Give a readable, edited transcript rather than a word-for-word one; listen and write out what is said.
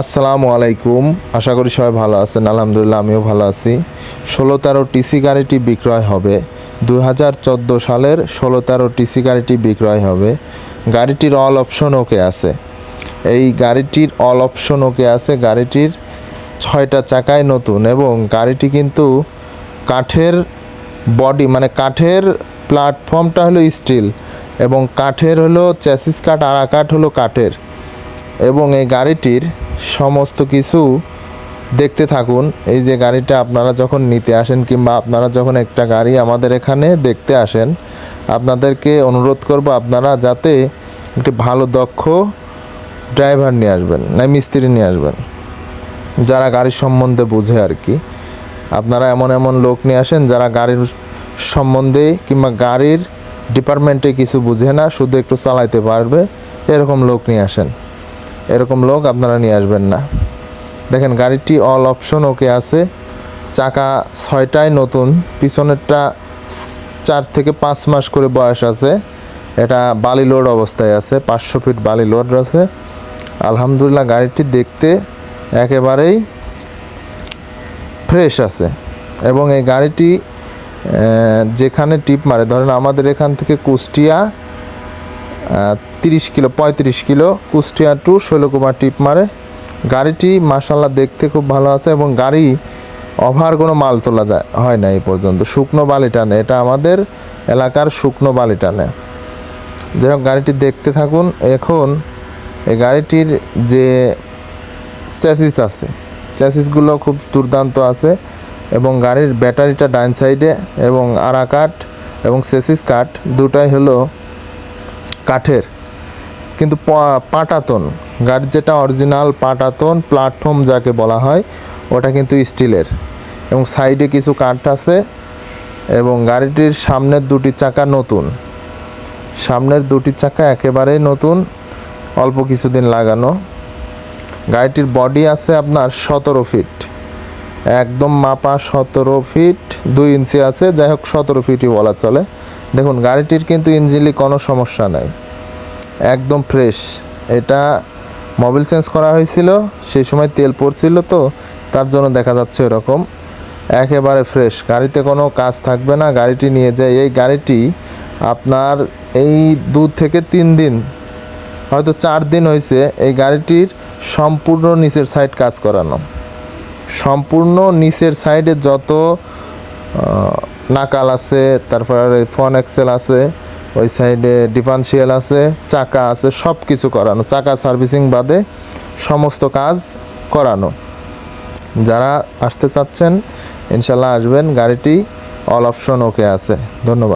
আসসালামু আলাইকুম। আশা করি সবাই ভালো আছেন। আলহামদুলিল্লাহ আমিও ভালো আছি। 16-13 টিসি গাড়িটি বিক্রয় হবে। 2014 সালের 16-13 টিসি গাড়িটি বিক্রয় হবে। গাড়িটির অল অপশন ওকে আছে। এই গাড়িটির অল অপশন ওকে আছে। গাড়িটির 6টা চাকায় নতুন এবং গাড়িটি কিন্তু কাঠের বডি মানে কাঠের প্ল্যাটফর্মটা হলো স্টিল এবং কাঠের হলো চ্যাসিস কাঠ, আড়া কাঠ হলো কাঠের। এবং এই গাড়িটির সমস্ত কিছু দেখতে থাকুন। এই যে গাড়িটা আপনারা যখন নিতে আসেন কিংবা আপনারা যখন একটা গাড়ি আমাদের এখানে দেখতে আসেন, আপনাদেরকে অনুরোধ করব আপনারা যাতে একটি ভালো দক্ষ ড্রাইভার নিয়ে আসবেন, না মিস্ত্রি নিয়ে আসবেন, যারা গাড়ির সম্বন্ধে বুঝে আর কি। আপনারা এমন এমন লোক নিয়ে আসেন যারা গাড়ির সম্বন্ধে কিংবা গাড়ির ডিপার্টমেন্টে কিছু বুঝে না, শুধু একটু চালাইতে পারবে, এরকম লোক নিয়ে আসেন। এরকম লোক আপনারা নিয়ে আসবেন না। দেখেন গাড়িটি অল অপশন ওকে আছে। চাকা 6টায় নতুন, পিছনেরটা 4 থেকে 5 মাস করে বয়স আছে। এটা বালি লোড অবস্থায় আছে, 500 ফিট বালি লোড আছে। আলহামদুলিল্লাহ গাড়িটি দেখতে একেবারেই ফ্রেশ আছে এবং এই গাড়িটি যেখানে টিপ মারে, ধরেন আমাদের এখান থেকে Kushtia 30 kilo 35 kilo, Kushtia to Shailkumar trip মারে। গাড়িটি মাশাআল্লাহ দেখতে খুব ভালো আছে এবং গাড়ি ওভার কোনো মাল তোলা হয় না এই পর্যন্ত। শুকনো বালি টানে, এটা আমাদের এলাকার শুকনো বালি টানে। যাই হোক গাড়িটি দেখতে থাকুন। এখন এই গাড়িটির যে চ্যাসিস আছে, চ্যাসিসগুলো খুব দুর্দান্ত আছে এবং গাড়ির ব্যাটারিটা ডান সাইডে এবং আড়া কাঠ এবং চ্যাসিস কাঠ দুটাই হলো কাঠের, কিন্তু পাটাতন। গাড়ির যেটা অরিজিনাল পাটাতন প্ল্যাটফর্ম যাকে বলা হয় ওটা কিন্তু স্টিলের এবং সাইডে কিছু কাঠ আছে এবং গাড়িটির সামনের 2টি চাকা নতুন। সামনের 2টি চাকা একেবারেই নতুন, অল্প কিছুদিন লাগানো। গাড়িটির বডি আছে আপনার 17 ফিট, একদম মাপা 17 ফিট 2 ইঞ্চি আছে। যাই হোক 17 ফিটই বলা চলে। দেখুন গাড়িটির কিন্তু ইঞ্জিনে কোনো সমস্যা নাই, একদম ফ্রেশ। এটা মোবিল চেঞ্জ করা হয়েছিল, সেই সময় তেল পড়ছিল তো তার জন্য দেখা যাচ্ছে এরকম। একেবারে ফ্রেশ, গাড়িতে কোনো কাজ থাকবে না। গাড়িটি নিয়ে যায়, এই গাড়িটি আপনার এই 2 থেকে 3 দিন, হয়তো 4 দিন হয়েছে এই গাড়িটির সম্পূর্ণ নিচের সাইড কাজ করানো। সম্পূর্ণ নিচের সাইডে যত নাকাল আছে, তারপরে ফন এক্সেল আছে, ওই সাইডে ডিফারেন্সিয়াল আছে, চাকা আছে, সব কিছু করানো। চাকা সার্ভিসিং বাদে সমস্ত কাজ করানো। যারা আসতে চাচ্ছেন ইনশাল্লাহ আসবেন। গাড়িটি অল অপশন ওকে আছে। ধন্যবাদ।